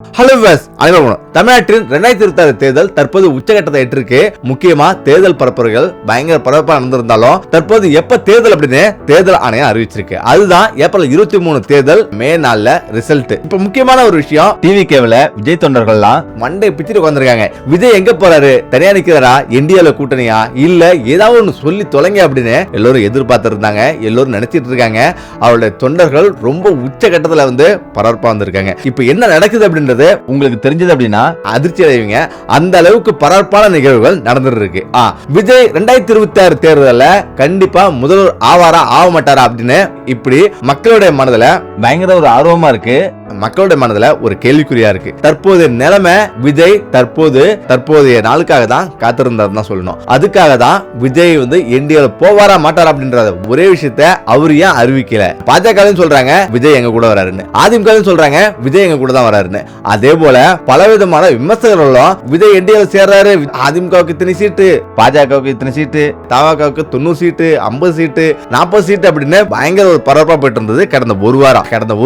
Hello viewers, அனைவரும் தமிழ்நாட்டின் 2026 தேர்தல் தற்போது உச்சகட்டத்தை எட்டிருக்கு. முக்கியமா தேர்தல் பரப்புரைகள் பயங்கர பரபரப்பா நடந்திருந்தாலும் தற்போது எப்ப தேர்தல் அப்படின்னு தேர்தல் ஆணையம் அறிவிச்சிருக்கு. அதுதான் ஏப்ரல் 23 தேர்தல் மே நாள்ல ரிசல்ட். இப்ப முக்கியமான ஒரு விஷயம், டிவி கேவல விஜய் தொண்டர்கள்லாம் மண்டை பிச்சுட்டு உட்கார்ந்திருக்காங்க. விஜய் எங்க போறாரு, தனியா நிக்கிறாரா, என்டிஏல கூட்டணியா, இல்ல ஏதாவது ஒண்ணு சொல்லி தொலைங்க அப்படின்னு எல்லாரும் எதிர்பார்த்து இருந்தாங்க, எல்லாரும் நினைச்சிட்டு இருக்காங்க. அவருடைய தொண்டர்கள் ரொம்ப உச்சகட்டத்துல பரபரப்பா வந்திருக்காங்க. இப்ப என்ன நடக்குது அப்படின்னு உங்களுக்கு தெரிஞ்சது அப்படின்னா அதிர்ச்சி அடைவீங்க. அந்த அளவுக்கு பரபரப்பான நிகழ்வுகள் நடந்துட்டு இருக்கு. விஜய் 2026 தேர்தல்ல கண்டிப்பா முதல்வர் ஆவாரா ஆக மாட்டாரா அப்படின்னு இப்படி மக்களுடைய மனதுல பயங்கர ஒரு ஆர்வமா இருக்கு. மக்களுடைய மனதுல ஒரு கேள்விக்குறியா இருக்கு. தற்போது நிலைமை விஜய் தற்போதைய நாளுக்காக தான் காத்திருந்தார் தான் சொல்லணும். அதுக்காக தான் விஜய் என்டிஏல போவாரா மாட்டாரா அப்படின்றத ஒரே விஷயத்த அவரு ஏன் அறிவிக்கல. பாஜக சொல்றாங்க விஜய் எங்க கூட வராருன்னு, அதிமுக சொல்றாங்க விஜய் எங்க கூட தான் வராருன்னு. அதே போல பலவிதமான விமர்சகர்களும் விஜய் என்டிஏல சேர்றாரு, அதிமுகவுக்கு இத்தனை சீட்டு, பாஜகவுக்கு இத்தனை சீட்டு, தவகவுக்கு 90 சீட்டு, 50 சீட்டு, 40 சீட்டு அப்படின்னு பயங்கர ஒரு பரபரப்பா போயிட்டு இருந்தது கடந்த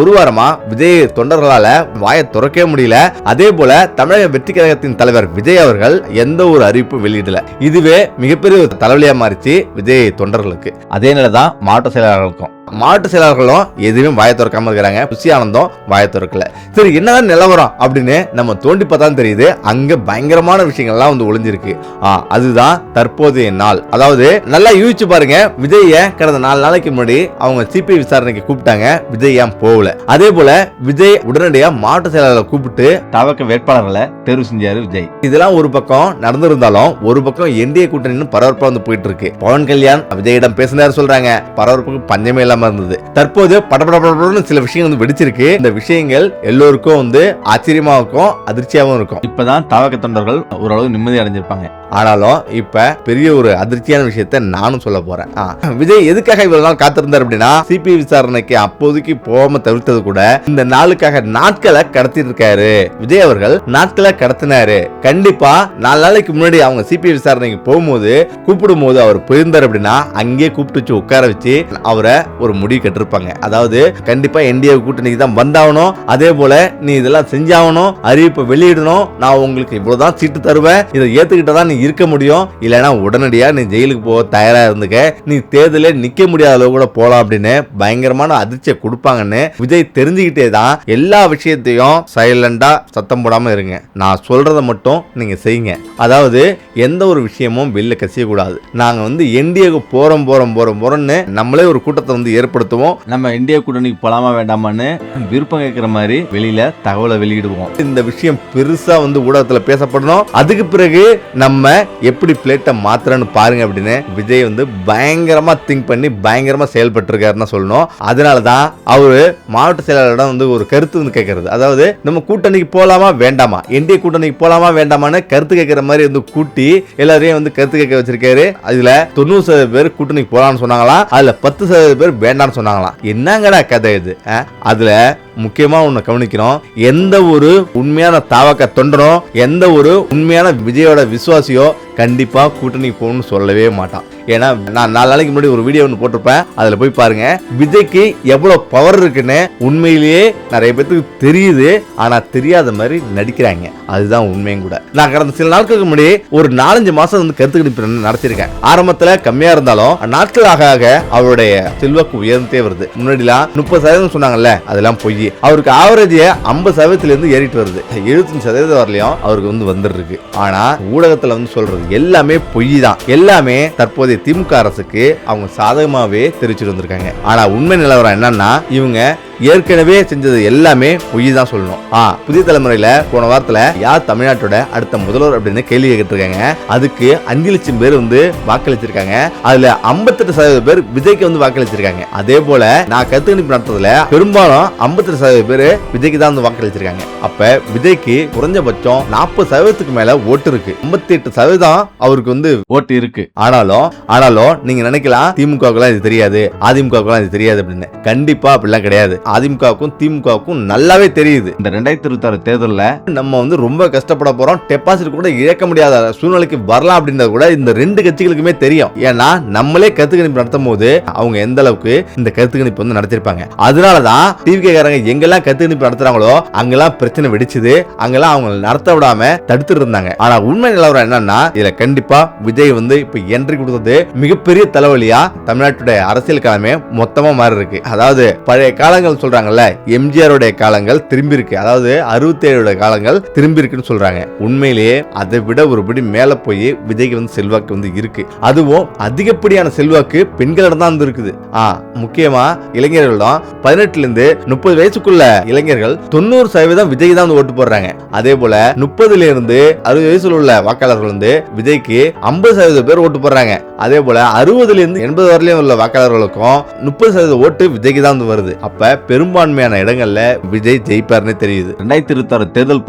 ஒரு வாரமா விஜய் தொண்டர்களால வாயை துறக்கவே முடியல. அதே போல தமிழக வெற்றி கழகத்தின் தலைவர் விஜய் அவர்கள் எந்த ஒரு அறிவிப்பு வெளியிடல. இதுவே மிகப்பெரிய ஒரு தலைவலியா மாறிச்சு விஜய் தொண்டர்களுக்கு. அதே நிலைதான் மாவட்ட செயலாளர்களும் எதுவுமே வாயை திறக்காம இருக்கிறாங்க. புஷி ஆனந்தம் வாயை திறக்கல. சரி, என்னதான் நிலவரம் அப்படின்னு நம்ம தோண்டி பார்த்தா தெரியுது, அங்க பயங்கரமான விஷயங்கள்லாம் ஒளிஞ்சிருக்கு. அதுதான் தற்போதைய நாள். அதாவது நல்லா யூகிச்சு பாருங்க, விஜய கடந்த 4 நாளைக்கு முன்னாடி அவங்க சிபிஐ விசாரணைக்கு கூப்பிட்டாங்க, விஜய் ஏன் போகல. அதே போல விஜய் உடனடியா மாவட்ட செயலாளர்களை கூப்பிட்டு தவக்க வேட்பாளர்களை தேர்வு செஞ்சாரு விஜய். இதெல்லாம் ஒரு பக்கம் நடந்திருந்தாலும் ஒரு பக்கம் என்டிஏ கூட்டணி பரபரப்பா போயிட்டு இருக்கு. பவன் கல்யாண் விஜயிடம் பேசினாரு சொல்றாங்க, பரபரப்புக்கு பஞ்சமே இல்லாம இருந்தது. தற்போது படபடன்னு சில விஷயங்கள் வெடிச்சிருக்கு. இந்த விஷயங்கள் எல்லோருக்கும் ஆச்சரியமா இருக்கும், அதிர்ச்சியாவும் இருக்கும். இப்பதான் தவக்க தொண்டர்கள் ஓரளவு நிம்மதி அடைஞ்சிருப்பாங்க. ஆனாலும் இப்ப பெரிய ஒரு அதிர்ச்சியான விஷயத்தை நானும் சொல்ல போறேன். விஜய் எதுக்காக இவ்வளவு நாள் காத்திருந்தார் அப்படின்னா, சிபிஐ விசாரணைக்கு அப்போதைக்கு போகாம தவிர்த்தது கூட இந்த நாளுக்காக நாட்களை கடத்திட்டு இருக்காரு. விஜய் அவர்கள் நாட்களை கடத்தினாரு. கண்டிப்பா 4 நாளைக்கு முன்னாடி அவங்க சிபிஐ விசாரணைக்கு போகும்போது கூப்பிடும் போது அவர் போயிருந்தார் அப்படின்னா அங்கே கூப்பிட்டு வச்சு உட்கார வச்சு அவரை ஒரு முடிவு கட்டிருப்பாங்க. அதாவது கண்டிப்பா என்டிஏ கூட்டணிக்கு தான் வந்தாகணும், அதே போல நீ இதெல்லாம் செஞ்சாகணும், அறிவிப்பை வெளியிடணும், நான் உங்களுக்கு இவ்வளவுதான் சீட்டு தருவேன், இதை ஏத்துக்கிட்டதான் நீ இருக்க முடியும், இல்லைன்னா உடனடியா நீ ஜெயிலுக்கு போக தயாரா இருந்துக்க, நீ தேர்தலே நிக்க முடியாத அளவு கூட போலாம் அப்படின்னு பயங்கரமான அதிர்ச்சியை கொடுப்பாங்கன்னு விஜய் தெரிஞ்சுக்கிட்டே தான் எல்லா விஷயத்தையும் சைலண்டா சத்தம் போடாம இருங்க, நான் சொல்றதை மட்டும் நீங்க செய்யுங்க. அதாவது எந்த ஒரு விஷயமும் வெளில கசிய கூடாது. நாங்க என்டிஏக்கு போறோம்னு நம்மளே ஒரு கூட்டத்தை ஏற்படுத்துவோம். நம்ம இந்தியா கூட்டணிக்கு போலாமா வேண்டாமான்னு விருப்பம் கேட்கிற மாதிரி வெளியில தகவலை வெளியிடுவோம். இந்த விஷயம் பெருசா ஊடகத்துல பேசப்படணும். அதுக்கு பிறகு நம்ம எப்படி பிளேட்டை மாத்திரன்னு பாருங்க அப்படின்னு விஜய் பயங்கரமா திங்க் பண்ணி பயங்கரமா செயல்பட்டு இருக்காருன்னு சொல்லணும். அதனாலதான் அவரு மாவட்ட செயலாளரிடம் ஒரு கருத்து கேட்கறது. அதாவது நம்ம கூட்டணிக்கு போலாமா வேண்டாமா, என்டிஏ கூட்டணிக்கு போலாமா வேண்டாமான்னு கருத்து கேட்கிற மாதிரி கூட்டி எல்லாரையும் கருத்து கேட்க வச்சிருக்காரு. அதுல 90% பேர் கூட்டணிக்கு போலான்னு சொன்னாங்களா, அதுல 10% பேர் வேண்டான்னு சொன்னாங்களாம். என்னங்கடா கதை இது? அதுல முக்கியமா ஒண்ணு கவனிக்கணும், எந்த ஒரு உண்மையான தாவக்க தொண்டனோ எந்த ஒரு உண்மையான விஜயோட விசுவாசியோ கண்டிப்பா கூட்டணி போகணும்னு சொல்லவே மாட்டான். ஏன்னா நான் 4 நாளைக்கு முன்னாடி ஒரு வீடியோ ஒன்று போட்டிருப்பேன், அதுல போய் பாருங்க விஜய்க்கு எவ்வளவு பவர் இருக்குன்னு. உண்மையிலேயே நிறைய பேருக்கு தெரியுது, ஆனா தெரியாத மாதிரி நடிக்கிறாங்க. அதுதான் உண்மையும் கூட. நான் கடந்த சில நாட்களுக்கு முன்னாடி ஒரு 4-5 மாசம் கருத்து கணிப்பு நடத்திருக்கேன். ஆரம்பத்துல கம்மியா இருந்தாலும் நாட்கள் ஆக ஆக அவருடைய செல்வாக்கு உயர்ந்தே வருது. முன்னாடிலாம் 30% சொன்னாங்கல்ல, அதெல்லாம் பொய். அவருக்கு ஆவரேஜ் 50% இருந்து ஏறிட்டு வருது. 75% வரலையும் அவருக்கு வந்துருக்கு. ஆனா ஊடகத்துல சொல்றது எல்லாமே பொய் தான். எல்லாமே தற்போதைய திமுக அரசுக்கு அவங்க சாதகமாவே தெரிவிச்சுட்டு வந்திருக்காங்க. ஆனா உண்மை நிலவரம் என்னன்னா, இவங்க ஏற்கனவே செஞ்சது எல்லாமே பொய் தான் சொல்லணும். புதிய தலைமுறையில போன வாரத்துல யார் தமிழ்நாட்டோட அடுத்த முதல்வர் அப்படின்னு கேள்வி கேட்டிருக்காங்க. அதுக்கு 5 லட்சம் பேர் வாக்களிச்சிருக்காங்க. அதுல 58% பேர் விஜய்க்கு வாக்களிச்சிருக்காங்க. அதே போல நான் கருத்து கணிப்பு நடத்துறதுல பெரும்பாலும் 58% பேர் விஜய்க்கு தான் வாக்களிச்சிருக்காங்க. அப்ப விஜய்க்கு குறைஞ்சபட்சம் 40% மேல ஓட்டு இருக்கு. 58% அவருக்கு ஓட்டு இருக்கு. ஆனாலும் நீங்க நினைக்கலாம் திமுக இது தெரியாது, அதிமுக இது தெரியாது அப்படின்னு. கண்டிப்பா அப்படிலாம் கிடையாது. அதிமுகவுக்கும் திமுகவுக்கும் நல்லாவே தெரியுது. இந்த 2026 தேர்தலில் நம்ம ரொம்ப கஷ்டப்பட போறோம், டெபாசிட் கூட இழக்க முடியாத சூழ்நிலைக்கு வரலாம் அப்படின்றது கூட இந்த ரெண்டு கட்சிகளுக்குமே தெரியும். ஏன்னா நம்மளே கருத்து கணிப்பு நடத்தும் போது அவங்க எந்த அளவுக்கு இந்த கருத்து கணிப்பு நடத்திருப்பாங்க. அதனாலதான் டிவிகே காரங்க எங்கெல்லாம் கருத்து கணிப்பு நடத்துறாங்களோ அங்கெல்லாம் பிரச்சனை வெடிச்சது, அங்கெல்லாம் அவங்க நடத்த விடாம தடுத்துட்டு இருந்தாங்க. ஆனா உண்மை நிலவரம் என்னன்னா, இதுல கண்டிப்பா விஜய் இப்ப என்ட்ரி கொடுத்தது மிகப்பெரிய தலைவலியா தமிழ்நாட்டுடைய அரசியல் காலமே மொத்தமா மாறி இருக்கு. அதாவது பழைய காலங்கள் சொல்றாங்கல்ல, எம்ஜிஆருடைய காலங்கள் திரும்பி இருக்கு, அதாவது 67 காலங்கள் திரும்பி இருக்குன்னு சொல்றாங்க. உண்மையிலேயே அதை விட ஒருபடி மேல போய் விஜய்க்கு செல்வாக்கு இருக்கு. அதுவும் அதிகப்படியான செல்வாக்கு பெண்களிடம் தான் இருக்குது. முக்கியமா இளைஞர்கள் தான். 18 இருந்து 30 வயசுக்குள்ள இளைஞர்கள் 90% விஜய் தான் ஓட்டு போடுறாங்க. அதே போல 30 இருந்து 60 வயசுல உள்ள வாக்காளர்கள் விஜய்க்கு 50% பேர் ஓட்டு போடுறாங்க. அதே போல 60 இருந்து 80 வரையிலும் உள்ள வாக்காளர்களுக்கும் 30% ஓட்டு விஜய்க்கு தான் வருது. அப்ப பெரும்பான்மையான இடங்கள்ல விஜய் ஜெயிப்பார்னு தெரியுது. 2026 தேர்தல்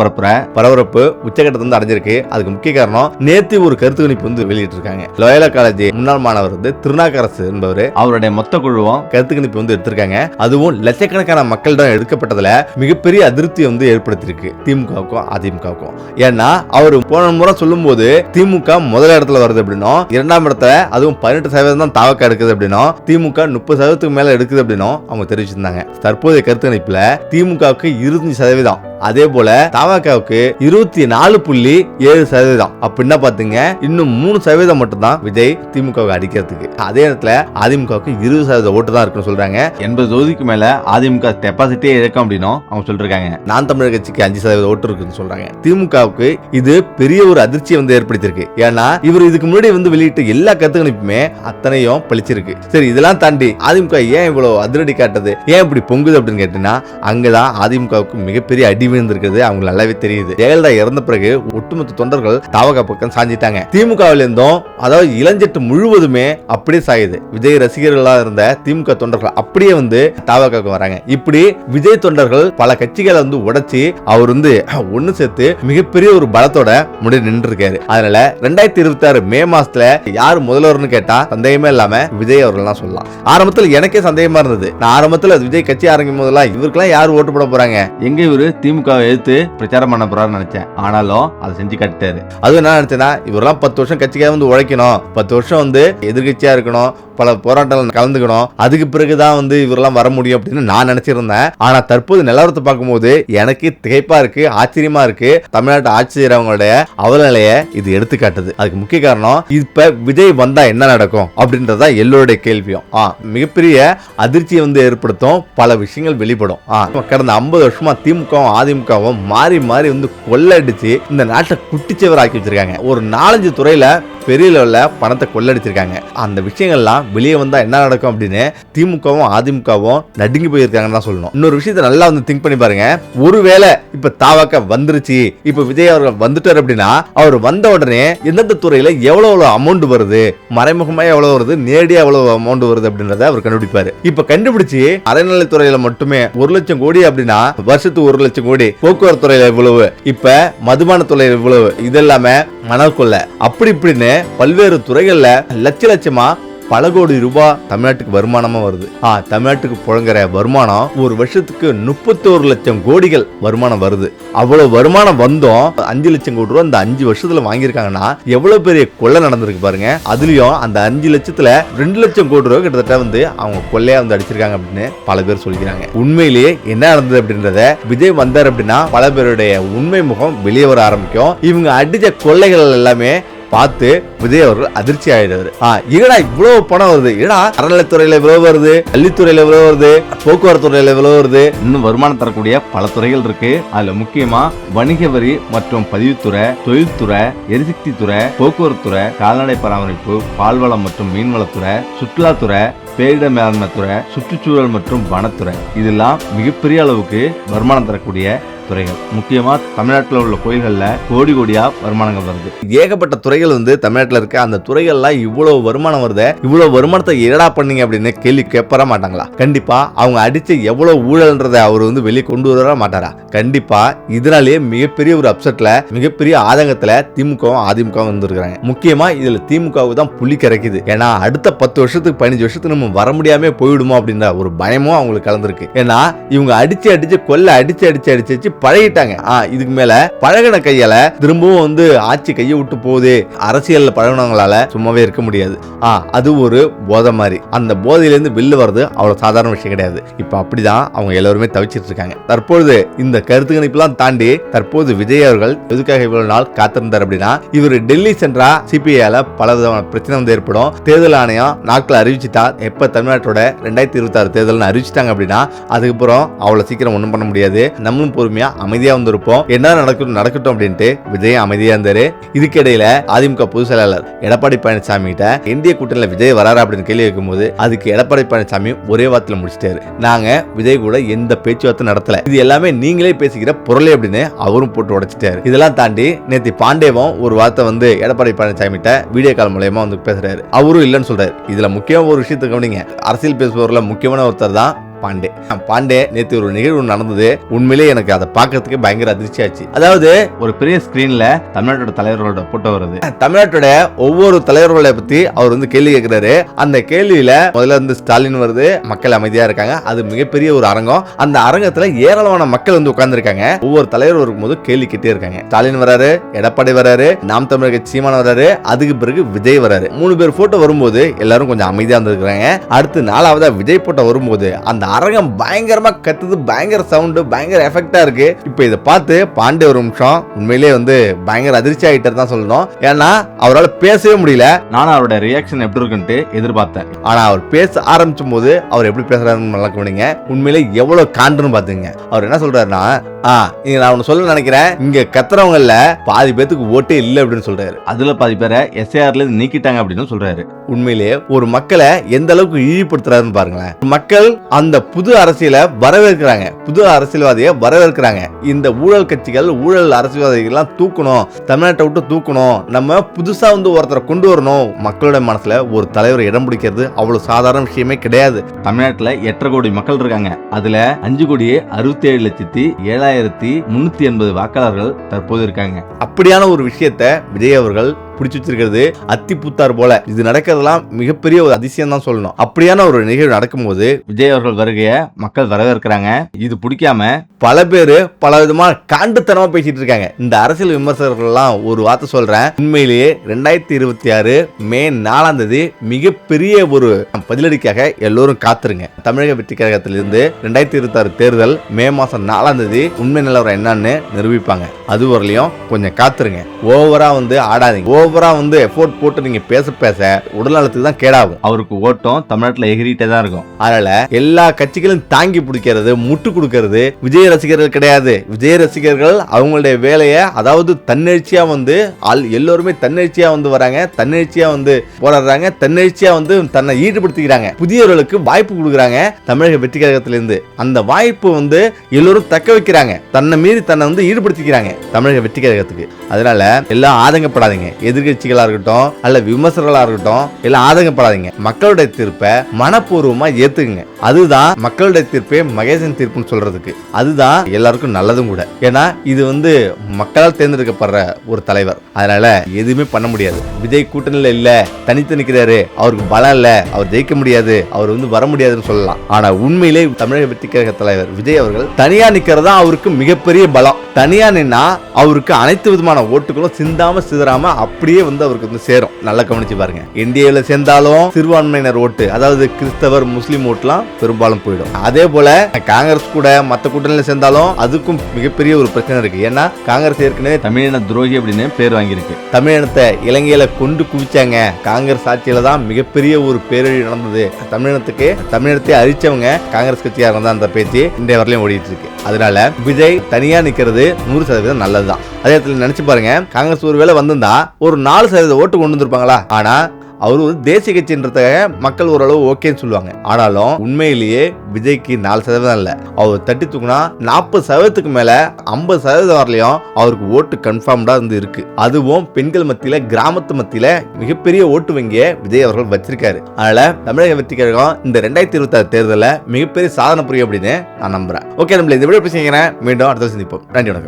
பரபரப்பு உச்சகட்டத்தை அடைஞ்சிருக்கு. அதுக்கு முக்கிய காரணம் நேத்து ஒரு கருத்து கணிப்பு வெளியிட்டு இருக்காங்க. லோயலா காலேஜ் முன்னாள் மாணவர் திருநாக்கரசு என்பவர், அவருடைய மொத்த குழுவும் கருத்து கணிப்பு எடுத்திருக்காங்க. அதுவும் லட்சக்கணக்கான மக்களிடம் எடுக்கப்பட்டதுல மிகப்பெரிய அதிருப்தி ஏற்படுத்தியிருக்கு திமுகவுக்கும் அதிமுகவுக்கும். ஏன்னா அவர் போன முறை சொல்லும் போது திமுக முதல் இடத்துல வருது அப்படின்னும், இரண்டாம் இடத்துல அதுவும் 18% தான் தாவக்கா எடுக்குது அப்படின்னும், திமுக 30% மேல எடுக்குது அப்படின்னும் அவங்க தெரிவிச்சிருந்தாங்க. தற்போதைய கருத்து கணிப்புல திமுகவுக்கு 25%, அதே போல தவகவுக்கு 24.7%. அப்படின்னா பாத்தீங்க, இன்னும் 3% மட்டும் தான் விஜய் திமுக அடிக்கிறதுக்கு. அதே நேரத்துல அதிமுகவுக்கு 20% ஓட்டு தான் இருக்குன்னு சொல்றாங்க. 80 தொகுதிக்கு மேல அதிமுக டெபாசிட்டே இழக்கும் அப்படின்னு அவங்க சொல்றாங்க. நான் தமிழர் கட்சிக்கு 5% ஓட்டு இருக்குன்னு சொல்றாங்க. திமுகவுக்கு இது பெரிய ஒரு அதிர்ச்சியை ஏற்படுத்தியிருக்கு. ஏன்னா இவர் இதுக்கு முன்னாடி வெளியிட்ட எல்லா கருத்து கணிப்புமே அத்தனையும் பழிச்சிருக்கு. சரி, இதெல்லாம் தாண்டி அதிமுக ஏன் இவ்வளவு அதிரடி காட்டுது, ஏன் இப்படி பொங்குது அப்படின்னு கேட்டீங்கன்னா, அங்கதான் அதிமுகவுக்கு மிகப்பெரிய அடி விழுந்திருக்கிறது அவங்க நல்லாவே தெரியுது. ஜெயலலிதா இறந்த பிறகு ஒட்டுமொத்த தொண்டர்கள் தாவக பக்கம் சாஞ்சிட்டாங்க. திமுகவில் இருந்தும், அதாவது இளஞ்சட்டு முழுவதுமே அப்படியே சாயுது. விஜய் ரசிகர்களா இருந்த திமுக தொண்டர்கள் அப்படியே தாவக வராங்க. இப்படி விஜய் தொண்டர்கள் பல கட்சிகளை உடைச்சி அவர் ஒண்ணு சேர்த்து மிகப்பெரிய ஒரு பலத்தோட முடி நின்று இருக்காரு. அதனால 2026 மே மாசத்துல யார் முதல்வர்னு கேட்டா சந்தேகமே இல்லாம விஜய் அவர்கள் தான் சொல்லலாம். ஆரம்பத்தில் எனக்கே சந்தேகமா இருந்தது. நான் ஆரம்பத்தில் விஜய் கட்சி ஆரம்பிக்கும் போதெல்லாம் இவருக்கெல்லாம் யார் ஓட்டு போட போறாங்க, எங்க இவரு திமுக எடுத்து பிரச்சாரம் பண்ண போறாருன்னு நினைச்சேன். ஆனாலும் அதை செஞ்சு காட்டாரு. அது என்ன நினைச்சேன்னா, இவரெல்லாம் 10 வருஷம் கட்சிக்காக உழைக்கணும், 10 வருஷம் எதிர்கட்சியா இருக்கணும், பல போராட்டங்கள் கலந்துக்கணும், அதுக்கு பிறகுதான் இவரெல்லாம் வர முடியும் அப்படின்னு நான் நினைச்சிருந்தேன். ஆனா தற்போது நிலவரத்தை பார்க்கும்போது எனக்கு திகைப்பா இருக்கு, ஆச்சரியமா இருக்கு. தமிழ்நாட்டு ஆட்சி செய்யறவங்களுடைய அவலநிலைய இது எடுத்துக்காட்டுது. அதுக்கு முக்கிய காரணம், இப்ப விஜய் வந்தா என்ன நடக்கும் அப்படின்றதா எல்லோருடைய கேள்வியும். மிகப்பெரிய அதிர்ச்சியை ஏற்படுத்தும், பல விஷயங்கள் வெளிப்படும். கடந்த 50 வருஷமா திமுகவும் அதிமுகவும் மாறி மாறி கொள்ளடிச்சு இந்த நாட்டை குட்டிச்சவர் ஆக்கி வச்சிருக்காங்க. ஒரு 4-5 துறையில பெரிய லெவல்ல பணத்தை கொள்ளடிச்சிருக்காங்க. அந்த விஷயங்கள்லாம் வெளியே வந்தா என்ன நடக்கும் அப்படின்னு திமுகவும் அதிமுகவும் நடுங்கி போயிருக்காங்கன்னு தான் சொல்லணும். இன்னொரு விஷயத்தை நல்லா திங்க் பண்ணி பாருங்க. ஒருவேளை இப்ப தாவக வந்துருச்சு, இப்ப விஜய் அவர்கள் வந்துட்டார் அப்படின்னா, அவர் வந்த உடனே எந்தெந்த துறையில எவ்வளவு அமௌண்ட் வருது, மறைமுகமா எவ்வளவு வருது, நேரடியா எவ்வளவு அமௌண்ட் வருது அப்படின்றத அவர் கண்டுபிடிப்பாரு. இப்ப கண்டுபிடிச்சு அறநிலைத்துறையில மட்டுமே 1 லட்சம் கோடி அப்படின்னா வருஷத்துக்கு 1 லட்சம் கோடி, போக்குவரத்து துறையில இவ்வளவு, இப்ப மதுபான துறையில இவ்வளவு, இதெல்லாமே மணல் கொள்ள, அப்படி இப்படின்னு பல்வேறு துறைகள்ல லட்சமா பல கோடி ரூபாய் தமிழ்நாட்டுக்கு வருமானமா வருது. தமிழ்நாட்டுக்கு புழங்குற வருமானம் ஒரு வருஷத்துக்கு 31 லட்சம் கோடிகள் வருமானம் வருது. அவ்வளவு வருமானம் வந்தோம் 5 லட்சம் கோடி ரூபாய் இந்த 5 வருஷத்துல வாங்கியிருக்காங்கன்னா எவ்வளவு பெரிய கொள்ளை நடந்திருக்கு பாருங்க. அதுலயும் அந்த 5 லட்சத்துல 2 லட்சம் கோடி ரூபாய் கிட்டத்தட்ட அவங்க கொள்ளையா அடிச்சிருக்காங்க அப்படின்னு பல பேர் சொல்லிக்கிறாங்க. உண்மையிலேயே என்ன நடந்தது அப்படின்றத விஜய் வந்தார் அப்படின்னா பல பேருடைய உண்மை முகம் வெளியே வர ஆரம்பிக்கும். இவங்க அடிச்ச கொள்ளைகள் எல்லாமே பார்த்து விஜய் அவர்கள் அதிர்ச்சி ஆயிடுவாரு. ஏடா இவ்வளவு பணம் வருது, ஏடா அறநிலைத்துறையில இவ்வளவு வருது, பள்ளித்துறையில இவ்வளவு வருது, போக்குவரத்து துறையில இவ்வளவு வருது, இன்னும் வருமானம் தரக்கூடிய பல துறைகள் இருக்கு. அதுல முக்கியமா வணிக வரி மற்றும் பதிவுத்துறை, தொழில்துறை, எரிசக்தி துறை, போக்குவரத்து துறை, கால்நடை பராமரிப்பு, பால்வளம் மற்றும் மீன்வளத்துறை, சுற்றுலாத்துறை, பேரிட மேலாண்மை துறை, சுற்றுச்சூழல் மற்றும் வனத்துறை, இதெல்லாம் மிகப்பெரிய அளவுக்கு வருமானம் தரக்கூடிய துறைகள். முக்கியமா தமிழ்நாட்டில் உள்ள கோயில்கள்ல கோடி கோடியா வருமானங்கள் வருது. ஏகப்பட்ட துறைகள் வந்து தமிழ்நாட்டில் இருக்க. அந்த துறைகள்லாம் இவ்வளவு வருமானம் வருது, இவ்வளவு வருமானத்தை என்னடா பண்ணீங்க அப்படின்னு கேள்வி கேட்பற மாட்டாங்களா? கண்டிப்பா அவங்க அடிச்சு எவ்வளவு ஊழல்ன்றதை அவர் வந்து வெளியே கொண்டு வர மாட்டாரா? கண்டிப்பா இதனாலேயே மிகப்பெரிய ஒரு அப்செட்ல, மிகப்பெரிய ஆதங்கத்துல திமுகவும் அதிமுகவும் வந்துருக்காங்க. முக்கியமா இதுல திமுகவுக்கு தான் புள்ளி கிடைக்குது. ஏன்னா அடுத்த 10 வருஷத்துக்கு 15 வருஷத்துக்கு நம்ம வர முடியாம போயிடுமோ அப்படின்ற ஒரு பயமும் அவங்களுக்கு கலந்துருக்கு. ஏன்னா இவங்க அடிச்சு கொல்ல அடிச்சு பழகிட்டாங்க. இதுக்கு மேல பழகின கையால திரும்பவும் வந்து ஆட்சி கையை விட்டு போகுது. அரசியல்ல பழகினவங்களால சும்மாவே இருக்க முடியாது. அது ஒரு போதை மாதிரி. அந்த போதையிலிருந்து வெளில வர்றது அவ்வளவு சாதாரண விஷயம் கிடையாது. இப்ப அப்படிதான் அவங்க எல்லாருமே தவிச்சிட்டு இருக்காங்க. தற்பொழுது இந்த கருத்து கணிப்பெல்லாம் தாண்டி தற்போது விஜய் அவர்கள் எதுக்காக இவ்வளவு நாள் காத்திருந்தார் அப்படின்னா, இவர் டெல்லி சென்றா சிபிஐல பல விதமான பிரச்சனை வந்து ஏற்படும். தேர்தல் ஆணையம் நாட்கள் அறிவிச்சுட்டா, எப்ப தமிழ்நாட்டோட 2026 தேர்தல் அறிவிச்சிட்டாங்க அப்படின்னா அதுக்கப்புறம் அவ்வளவு சீக்கிரம் ஒண்ணும் பண்ண முடியாது. நம்மளும் பொறுமையா அமைதியா வந்திருப்போம். என்ன நடக்கட்டும் அப்படின்ட்டு விஜய் அமைதியா இருந்தாரு. இதுக்கு இடையில அதிமுக பொதுச் செயலாளர் எடப்பாடி பழனிசாமி கிட்ட இந்திய கூட்டணியில விஜய் வராரு அப்படின்னு கேள்வி வைக்கும்போது அதுக்கு எடப்பாடி பழனிசாமி ஒரே வார்த்தையில முடிச்சிட்டாரு. நாங்க விஜய் கூட எந்த பேச்சுவார்த்தை நடத்தல, இது எல்லாமே நீங்களே பேசிக்கிற பொருளை அப்படின்னு அவரும் போட்டு உடைச்சிட்டாரு. இதெல்லாம் தாண்டி நேத்து பாண்டேவும் ஒரு வார்த்தை வந்து எடப்பாடி பழனிசாமி கிட்ட வீடியோ கால் மூலமா வந்து பேசுறாரு. அவரும் இல்லைன்னு சொல்றாரு. இதுல முக்கியமான ஒரு விஷயத்தை கவனிங்க. அரசியல் பேசுபவர்ல முக்கியமான ஒருத்தர் தான் பாண்டே. நேத்து ஒரு நிகழ்வு நடந்தது. உண்மையிலே எனக்கு அதை பார்க்கறதுக்கு பயங்கர அதிர்ச்சி ஆச்சு. அதாவது ஒரு பெரிய ஸ்கிரீன்ல தமிழ்நாட்டோட தலைவர்களோட போட்டோ வருது. தமிழ்நாட்டோட ஒவ்வொரு தலைவர்களை பத்தி அவர் வந்து கேள்வி கேட்கிறாரு. அந்த கேள்வியில முதல்ல வந்து ஸ்டாலின் வருது. மக்கள் அமைதியா இருக்காங்க. அது மிகப்பெரிய ஒரு அரங்கம். அந்த அரங்கத்துல ஏராளமான மக்கள் வந்து உட்கார்ந்து இருக்காங்க. ஒவ்வொரு தலைவர் வரும்போது கேள்வி கேட்டே இருக்காங்க. ஸ்டாலின் வராரு, எடப்பாடி வராரு, நாம் தமிழர் கட்சி சீமான் வராரு, அதுக்கு பிறகு விஜய் வராரு. 3 பேர் போட்டோ வரும்போது எல்லாரும் கொஞ்சம் அமைதியா இருந்திருக்காங்க. அடுத்து 4வதா விஜய் போட்டோ வரும்போது அந்த அரங்கம் பயங்கரமா கத்துது. பயங்கர சவுண்ட், பயங்கர எஃபெக்டா இருக்கு. இப்ப இதை பார்த்து பாண்டே ஒரு நிமிஷம் உண்மையிலேயே வந்து பயங்கர அதிர்ச்சி ஆகிட்டார் தான் சொல்லணும். ஏன்னா அவரால் பேசவே முடியல. நானும் அவரோட ரியாக்ஷன் எப்படி இருக்குன்ட்டு எதிர்பார்த்தேன். ஆனா அவர் பேச ஆரம்பிச்சும் போது அவர் எப்படி பேசுறாருன்னு நல்லா கவனிங்க. உண்மையிலே எவ்வளவு காண்டுன்னு பாத்துங்க. அவர் என்ன சொல்றாருன்னா, நான் ஒன்னு சொல்ல நினைக்கிறேன், இங்க கத்துறவங்கல பாதி பேத்துக்கு ஓட்டே இல்லை அப்படின்னு சொல்றாரு. அதுல பாதி பேரை எஸ்ஐஆர்ல இருந்து நீக்கிட்டாங்க அப்படின்னு சொல்றாரு. உண்மையிலேயே ஒரு மக்களை எந்த அளவுக்கு இழிவுபடுத்துறாருன்னு பாருங்களேன். மக்கள் அந்த புது அரசியலை வரவேற்கிறாங்க, புது அரசியல்வாதியை வரவேற்கிறாங்க. இந்த ஊழல் கட்சிகள், ஊழல் அரசியல்வாதிகள் தூக்கணும், தமிழ்நாட்டை விட்டு தூக்கணும், நம்ம புதுசா வந்து ஒருத்தரை கொண்டு வரணும். மக்களோட மனசுல ஒரு தலைவர் இடம் பிடிக்கிறது அவ்வளவு சாதாரண விஷயமே கிடையாது. தமிழ்நாட்டுல 8.5 கோடி மக்கள் இருக்காங்க. அதுல 5,67,7,380 வாக்காளர்கள் தற்போது இருக்காங்க. அப்படியான ஒரு விஷயத்தை விஜய் அவர்கள் பிடிச்சு வச்சிருக்கிறது அத்தி பூத்தார் போல. இது நடக்கிறதுலாம் மிகப்பெரிய ஒரு அதிசயம் தான் சொல்லணும். அப்படியான ஒரு நிகழ்வு நடக்கும்போது விஜய் அவர்கள் வருகைய மக்கள் வரவேற்கிறாங்க. இது பிடிக்காம பல பேரு பல விதமா காண்டுத்தனமா பேசிட்டு இருக்காங்க. இந்த அரசியல் விமர்சகர்கள் எல்லாம் ஒரு வார்த்தை சொல்றேன், உண்மையிலேயே 2026 மே 4ஆம் தேதி மிகப்பெரிய ஒரு பதிலடிக்காக எல்லோரும் காத்துருங்க. தமிழக வெற்றி கழகத்திலிருந்து 2026 தேர்தல் மே மாசம் 4ஆம் தேதி உண்மை நிலவரம் என்னன்னு நிரூபிப்பாங்க. அது வரலையும் கொஞ்சம் காத்துருங்க. ஓவரா வந்து ஆடாதீங்க. ஓவரா வந்து எஃபோர்ட் போட்டு நீங்க பேச உடல் நலத்துக்கு தான் கேடாகும். அவருக்கு ஓட்டம் தமிழ்நாட்டில் எகிரிட்டே தான் இருக்கும். அதனால எல்லா கட்சிகளும் தாங்கி பிடிக்கிறது, முட்டு கொடுக்கிறது விஜய் ரசிகர்கள் கிடையாது. விஜய் ரசிகர்கள் அவங்களுடைய வேலையை, அதாவது தன்னெழுச்சியா வந்து எல்லோருமே தன்னெழுச்சியா வந்து வராங்க, தன்னெழுச்சியா வந்து போராடுறாங்க, தன்னெழுச்சியா வந்து தன்னை ஈடுபடுத்திக்கிறாங்க. புதியவர்களுக்கு வாய்ப்பு கொடுக்குறாங்க தமிழக வெற்றி கழகத்திலிருந்து. அந்த வாய்ப்பு வந்து எல்லோரும் தக்க வைக்கிறாங்க. தன்னை மீறி தன்னை வந்து ஈடுபடுத்திக்கிறாங்க தமிழக வெற்றி கழகத்துக்கு. அதனால எல்லாம் ஆதங்கப்படாதீங்க. எதிர்கட்சிகளா இருக்கட்டும் அல்ல விமர்சகர்களா இருக்கட்டும், எல்லாம் ஆதங்கப்படாதீங்க. மக்களுடைய தீர்ப்பை மனப்பூர்வமா ஏத்துக்குங்க. அதுதான் மக்களுடைய தீர்ப்பே மகேசன் தீர்ப்புன்னு சொல்றதுக்கு. அதுதான் எல்லாருக்கும் நல்லதும் கூட. ஏன்னா இது வந்து மக்களால் தேர்ந்தெடுக்கப்படுற ஒரு தலைவர். அதனால எதுவுமே பண்ண முடியாது. விஜய் கூட்டணியில இல்ல, தனித்து நிற்கிறாரு, அவருக்கு பலம் இல்ல, அவர் ஜெயிக்க முடியாது, அவர் வந்து வர முடியாதுன்னு சொல்லலாம். ஆனா உண்மையிலே தமிழக வெற்றி கழக தலைவர் விஜய் அவர்கள் தனியா நிக்கிறதா அவருக்கு மிகப்பெரிய பலம். தனியா நின்னா அவருக்கு அனைத்து விதமான ஓட்டுகளும் சிந்தாம சிதறாம அப்படியே வந்து அவருக்கு வந்து சேரும். நல்லா கவனிச்சு பாருங்க. என்டிஏல சேர்ந்தாலும் சிறுபான்மையினர் ஓட்டு, அதாவது கிறிஸ்தவர் முஸ்லீம் ஓட்டுலாம் பெரும்பாலும் போயிடும். அதே போல காங்கிரஸ் கூட மற்ற கூட்டணியில சேர்ந்தாலும் அதுக்கும் மிகப்பெரிய ஒரு பிரச்சனை இருக்கு. ஏன்னா காங்கிரஸ் ஏற்கனவே தமிழின துரோகி அப்படின்னு பேர் வாங்கியிருக்கு. தமிழினத்தை இலங்கையில கொண்டு குவிச்சாங்க. காங்கிரஸ் ஆட்சியில தான் மிகப்பெரிய ஒரு பேரழிவு நடந்தது. தமிழினத்தை அழிச்சவங்க காங்கிரஸ் கட்சியா இருந்தா அந்த பேச்சு இன்றைய வரலையும் ஓடிட்டு இருக்கு. அதனால விஜய் தனியா நிக்கிறது 100% நல்லதுதான். அதே இடத்துல நினைச்சு பாருங்க, காங்கிரஸ் ஒருவேளை வந்திருந்தா ஒரு 4% ஓட்டு கொண்டு வந்திருப்பாங்களா? ஆனா அவர் ஒரு தேசிய கட்சின்றத மக்கள் ஓரளவு ஓகேன்னு சொல்லுவாங்க. ஆனாலும் உண்மையிலேயே விஜய்க்கு 4% இல்ல, அவர் தட்டி தூக்குனா 40% மேல 50% வரலையும் அவருக்கு ஓட்டு கன்ஃபார்ம்டா இருக்கு. அதுவும் பெண்கள் மத்தியில, கிராமத்து மத்தியில மிகப்பெரிய ஓட்டு வங்கிய விஜய் அவர்கள் வச்சிருக்காரு. அதனால தமிழக வெற்றி கழகம் இந்த 2026 தேர்தலில் மிகப்பெரிய சாதனை புரியும் அப்படின்னு நான் நம்புறேன். ஓகே, நம்மள இந்த வீடியோ பேசுகிறேன். மீண்டும் அடுத்த சந்திப்போம். நன்றி, வணக்கம்.